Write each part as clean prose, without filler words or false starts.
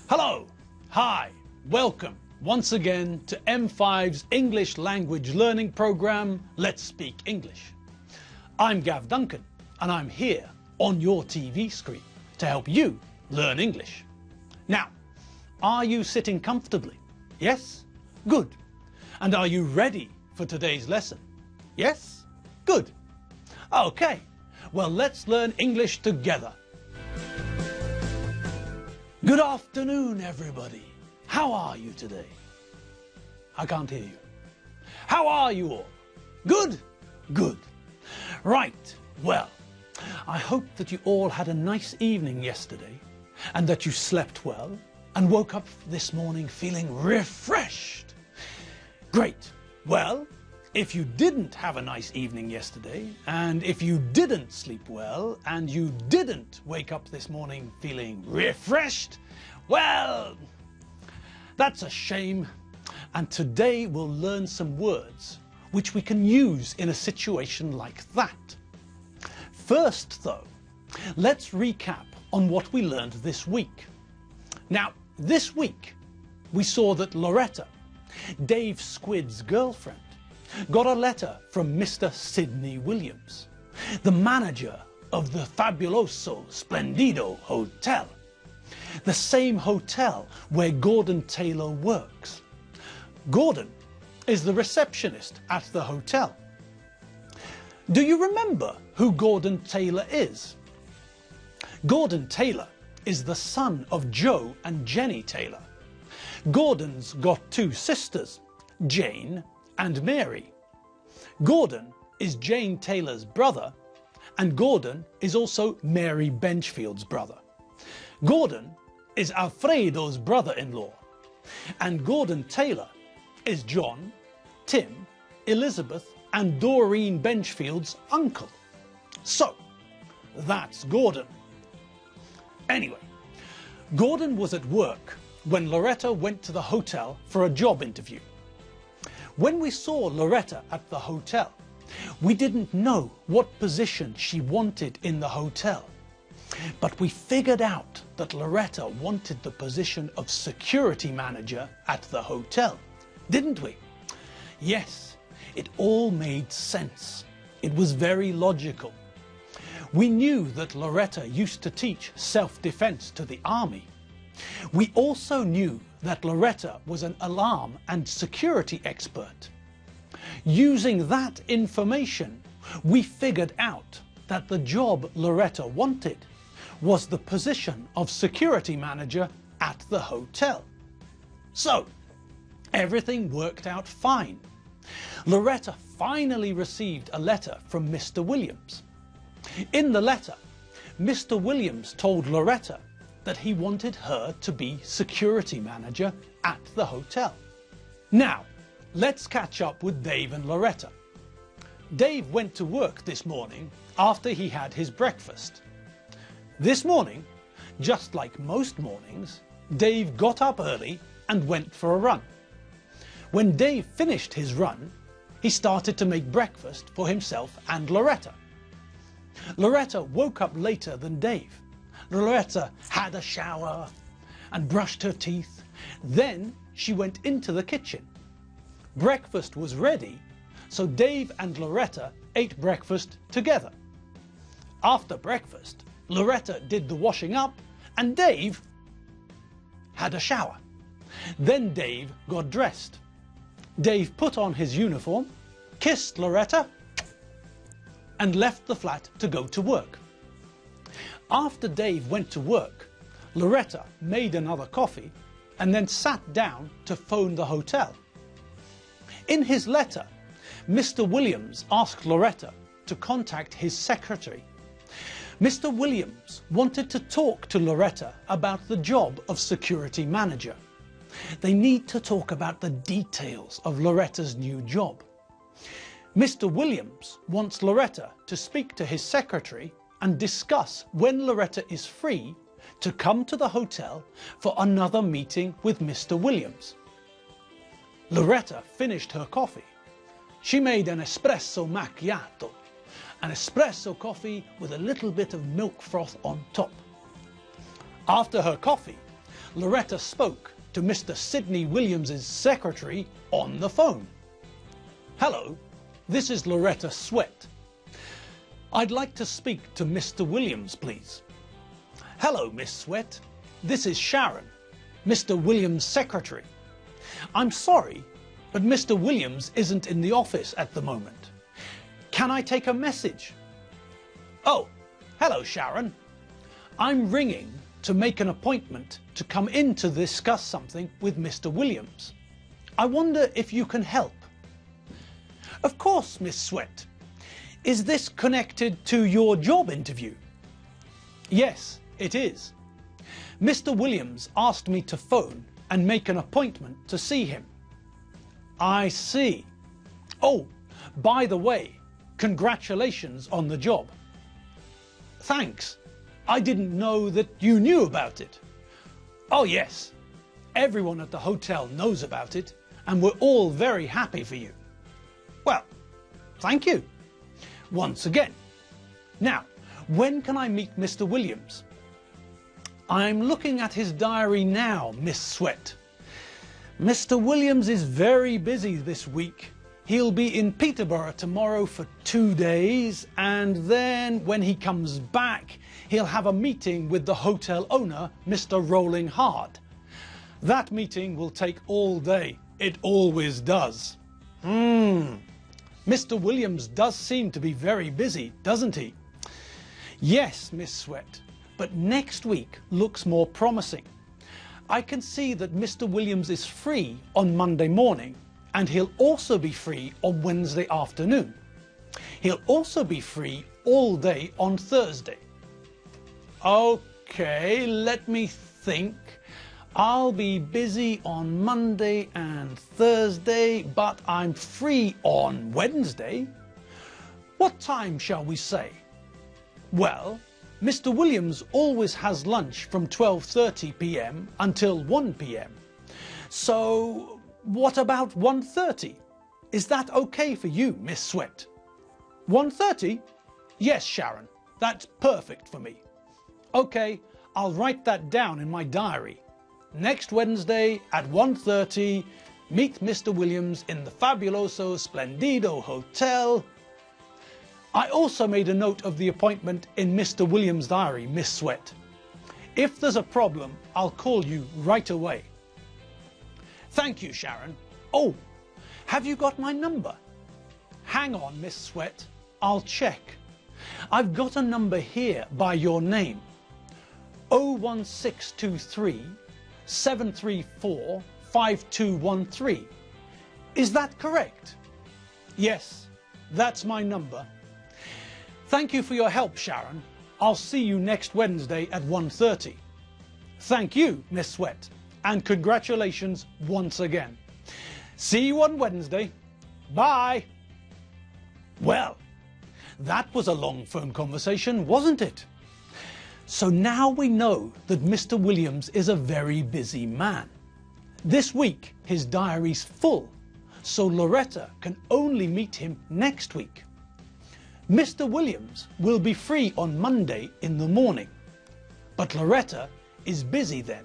Hello, hi, welcome once again to M5's English language learning program, Let's Speak English. I'm Gav Duncan and I'm here on your TV screen to help you learn English. Now, are you sitting comfortably? Yes? Good. And are you ready for today's lesson? Yes? Good. Okay, well, let's learn English together. Good afternoon, everybody. How are you today? I can't hear you. How are you all? Good? Good. Right, well, I hope that you all had a nice evening yesterday and that you slept well and woke up this morning feeling refreshed. Great. Well, if you didn't have a nice evening yesterday, and if you didn't sleep well, and you didn't wake up this morning feeling refreshed, well, that's a shame. And today we'll learn some words which we can use in a situation like that. First, though, let's recap on what we learned this week. Now, this week, we saw that Loretta, Dave Squid's girlfriend, got a letter from Mr. Sidney Williams, the manager of the Fabuloso Splendido Hotel, the same hotel where Gordon Taylor works. Gordon is the receptionist at the hotel. Do you remember who Gordon Taylor is? Gordon Taylor is the son of Joe and Jenny Taylor. Gordon's got two sisters, Jane and Mary. Gordon is Jane Taylor's brother, and Gordon is also Mary Benchfield's brother. Gordon is Alfredo's brother-in-law, and Gordon Taylor is John, Tim, Elizabeth and Doreen Benchfield's uncle. So, that's Gordon. Anyway, Gordon was at work when Loretta went to the hotel for a job interview. When we saw Loretta at the hotel, we didn't know what position she wanted in the hotel. But we figured out that Loretta wanted the position of security manager at the hotel, didn't we? Yes, it all made sense. It was very logical. We knew that Loretta used to teach self-defense to the army. We also knew that Loretta was an alarm and security expert. Using that information, we figured out that the job Loretta wanted was the position of security manager at the hotel. So, everything worked out fine. Loretta finally received a letter from Mr. Williams. In the letter, Mr. Williams told Loretta that he wanted her to be security manager at the hotel. Now, let's catch up with Dave and Loretta. Dave went to work this morning after he had his breakfast. This morning, just like most mornings, Dave got up early and went for a run. When Dave finished his run, he started to make breakfast for himself and Loretta. Loretta woke up later than Dave. Loretta had a shower and brushed her teeth. Then she went into the kitchen. Breakfast was ready, so Dave and Loretta ate breakfast together. After breakfast, Loretta did the washing up and Dave had a shower. Then Dave got dressed. Dave put on his uniform, kissed Loretta and left the flat to go to work. After Dave went to work, Loretta made another coffee and then sat down to phone the hotel. In his letter, Mr. Williams asked Loretta to contact his secretary. Mr. Williams wanted to talk to Loretta about the job of security manager. They need to talk about the details of Loretta's new job. Mr. Williams wants Loretta to speak to his secretary and discuss when Loretta is free to come to the hotel for another meeting with Mr. Williams. Loretta finished her coffee. She made an espresso macchiato, an espresso coffee with a little bit of milk froth on top. After her coffee, Loretta spoke to Mr. Sidney Williams's secretary on the phone. Hello, this is Loretta Sweat. I'd like to speak to Mr. Williams, please. Hello, Miss Sweat. This is Sharon, Mr. Williams' secretary. I'm sorry, but Mr. Williams isn't in the office at the moment. Can I take a message? Oh, hello, Sharon. I'm ringing to make an appointment to come in to discuss something with Mr. Williams. I wonder if you can help. Of course, Miss Sweat. Is this connected to your job interview? Yes, it is. Mr. Williams asked me to phone and make an appointment to see him. I see. Oh, by the way, congratulations on the job. Thanks. I didn't know that you knew about it. Oh yes, everyone at the hotel knows about it and we're all very happy for you. Well, thank you. Once again. Now, when can I meet Mr. Williams? I'm looking at his diary now, Miss Sweat. Mr. Williams is very busy this week. He'll be in Peterborough tomorrow for 2 days, and then when he comes back, he'll have a meeting with the hotel owner, Mr. Rolling Hard. That meeting will take all day. It always does. Mr. Williams does seem to be very busy, doesn't he? Yes, Miss Sweat, but next week looks more promising. I can see that Mr. Williams is free on Monday morning, and he'll also be free on Wednesday afternoon. He'll also be free all day on Thursday. Okay, let me think. I'll be busy on Monday and Thursday, but I'm free on Wednesday. What time shall we say? Well, Mr. Williams always has lunch from 12:30 p.m. until 1 p.m. So what about 1:30? Is that okay for you, Miss Sweat? 1:30? Yes, Sharon, that's perfect for me. Okay, I'll write that down in my diary. Next Wednesday at 1:30, meet Mr. Williams in the Fabuloso Splendido Hotel. I also made a note of the appointment in Mr. Williams' diary, Miss Sweat. If there's a problem, I'll call you right away. Thank you, Sharon. Oh, have you got my number? Hang on, Miss Sweat. I'll check. I've got a number here by your name. 01623 734 5213. Is that correct? Yes, that's my number. Thank you for your help, Sharon. I'll see you next Wednesday at 1:30. Thank you, Miss Sweat, and congratulations once again. See you on Wednesday. Bye. Well, that was a long phone conversation, wasn't it? So now we know that Mr. Williams is a very busy man. This week his diary's full, so Loretta can only meet him next week. Mr. Williams will be free on Monday in the morning, but Loretta is busy then.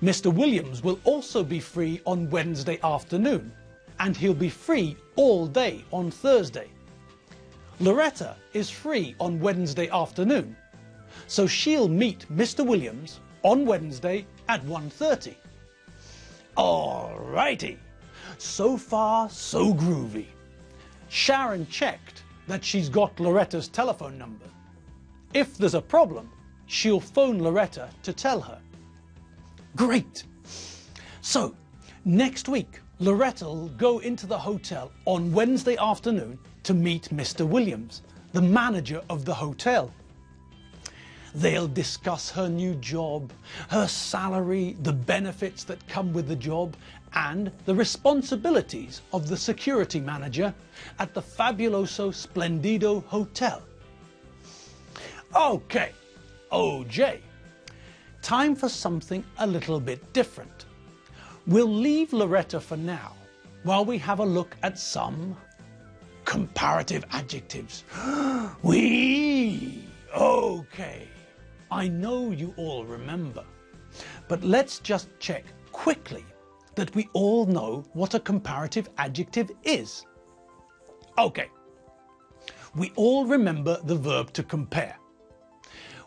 Mr. Williams will also be free on Wednesday afternoon, and he'll be free all day on Thursday. Loretta is free on Wednesday afternoon, so she'll meet Mr. Williams on Wednesday at 1:30. Alrighty, so far so groovy. Sharon checked that she's got Loretta's telephone number. If there's a problem, she'll phone Loretta to tell her. Great! So, next week, Loretta will go into the hotel on Wednesday afternoon to meet Mr. Williams, the manager of the hotel. They'll discuss her new job, her salary, the benefits that come with the job, and the responsibilities of the security manager at the Fabuloso Splendido Hotel. Okay, OJ, time for something a little bit different. We'll leave Loretta for now while we have a look at some comparative adjectives. Okay, I know you all remember. But let's just check quickly that we all know what a comparative adjective is. Okay, we all remember the verb to compare.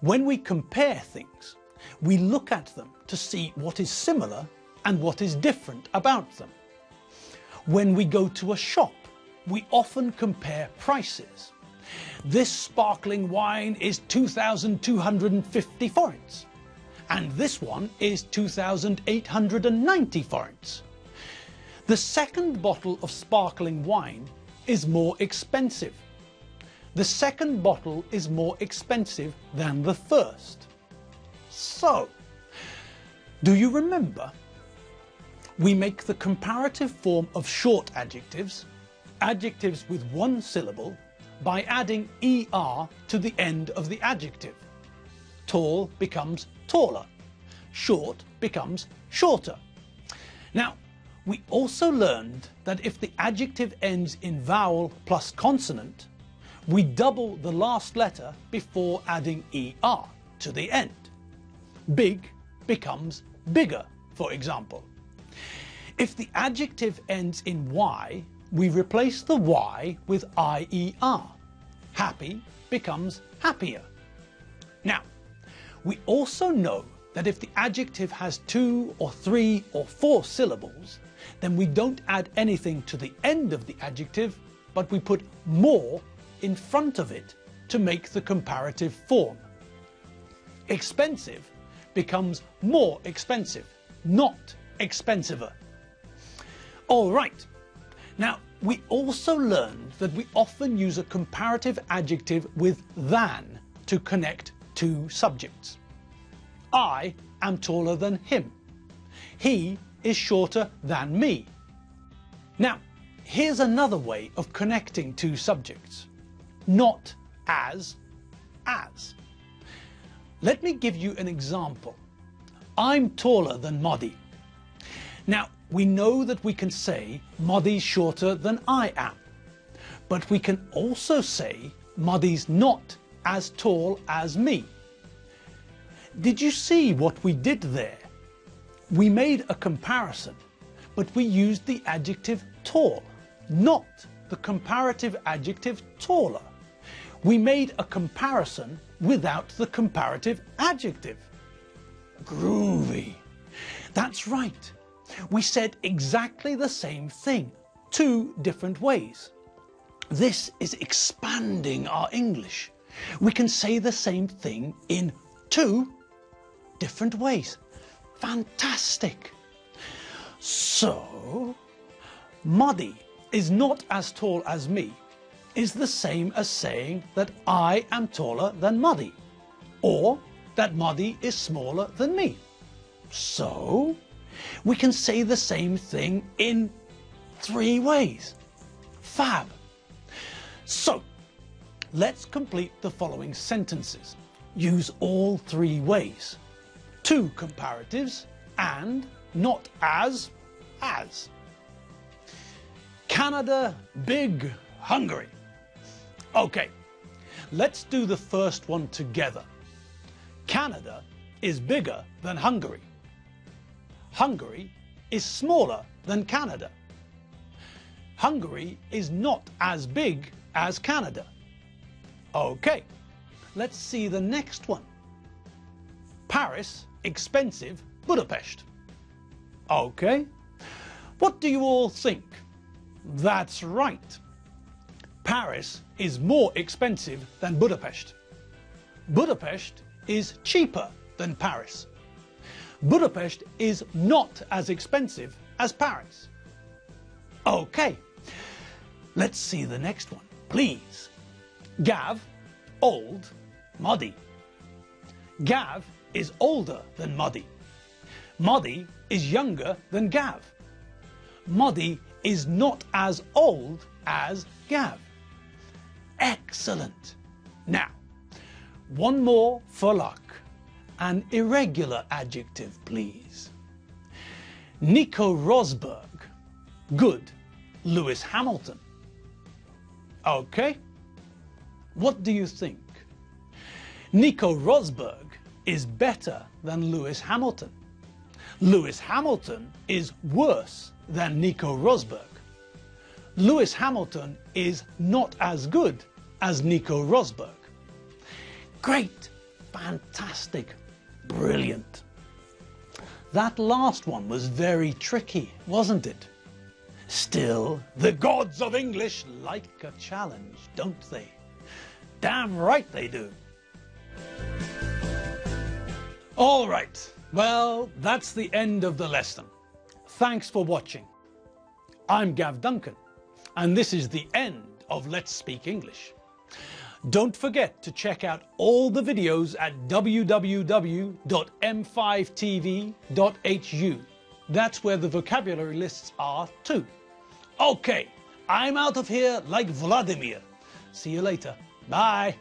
When we compare things, we look at them to see what is similar and what is different about them. When we go to a shop, we often compare prices. This sparkling wine is 2,250 forints, and this one is 2,890 forints. The second bottle of sparkling wine is more expensive. The second bottle is more expensive than the first. So, do you remember? We make the comparative form of short adjectives, adjectives with one syllable, by adding er to the end of the adjective. Tall becomes taller. Short becomes shorter. Now, we also learned that if the adjective ends in vowel plus consonant, we double the last letter before adding er to the end. Big becomes bigger, for example. If the adjective ends in y, we replace the y with ier. Happy becomes happier. Now, we also know that if the adjective has 2 or 3 or 4 syllables, then we don't add anything to the end of the adjective, but we put more in front of it to make the comparative form. Expensive becomes more expensive, not expensiver. All right. Now, we also learned that we often use a comparative adjective with than to connect two subjects. I am taller than him. He is shorter than me. Now, here's another way of connecting two subjects. Not as. Let me give you an example. I'm taller than Muddy. Now, we know that we can say Muddy's shorter than I am, but we can also say Muddy's not as tall as me. Did you see what we did there? We made a comparison, but we used the adjective tall, not the comparative adjective taller. We made a comparison without the comparative adjective. Groovy. That's right. We said exactly the same thing, two different ways. This is expanding our English. We can say the same thing in two different ways. Fantastic. So, Muddy is not as tall as me is the same as saying that I am taller than Muddy, or that Muddy is smaller than me. So, we can say the same thing in three ways. Fab. So, let's complete the following sentences. Use all three ways. Two comparatives and not as. Canada, big, Hungary. Okay, let's do the first one together. Canada is bigger than Hungary. Hungary is smaller than Canada. Hungary is not as big as Canada. Okay, let's see the next one. Paris, expensive, Budapest. Okay, what do you all think? That's right. Paris is more expensive than Budapest. Budapest is cheaper than Paris. Budapest is not as expensive as Paris. Okay, let's see the next one, please. Gav, old, Muddy. Gav is older than Muddy. Muddy is younger than Gav. Muddy is not as old as Gav. Excellent. Now, one more for luck. An irregular adjective, please. Nico Rosberg. Good. Lewis Hamilton. Okay. What do you think? Nico Rosberg is better than Lewis Hamilton. Lewis Hamilton is worse than Nico Rosberg. Lewis Hamilton is not as good as Nico Rosberg. Great, fantastic, brilliant. That last one was very tricky, wasn't it? Still, the gods of English like a challenge, don't they? Damn right they do. All right, well, that's the end of the lesson. Thanks for watching. I'm Gav Duncan, and this is the end of Let's Speak English. Don't forget to check out all the videos at www.m5tv.hu. That's where the vocabulary lists are too. Okay, I'm out of here like Vladimir. See you later. Bye.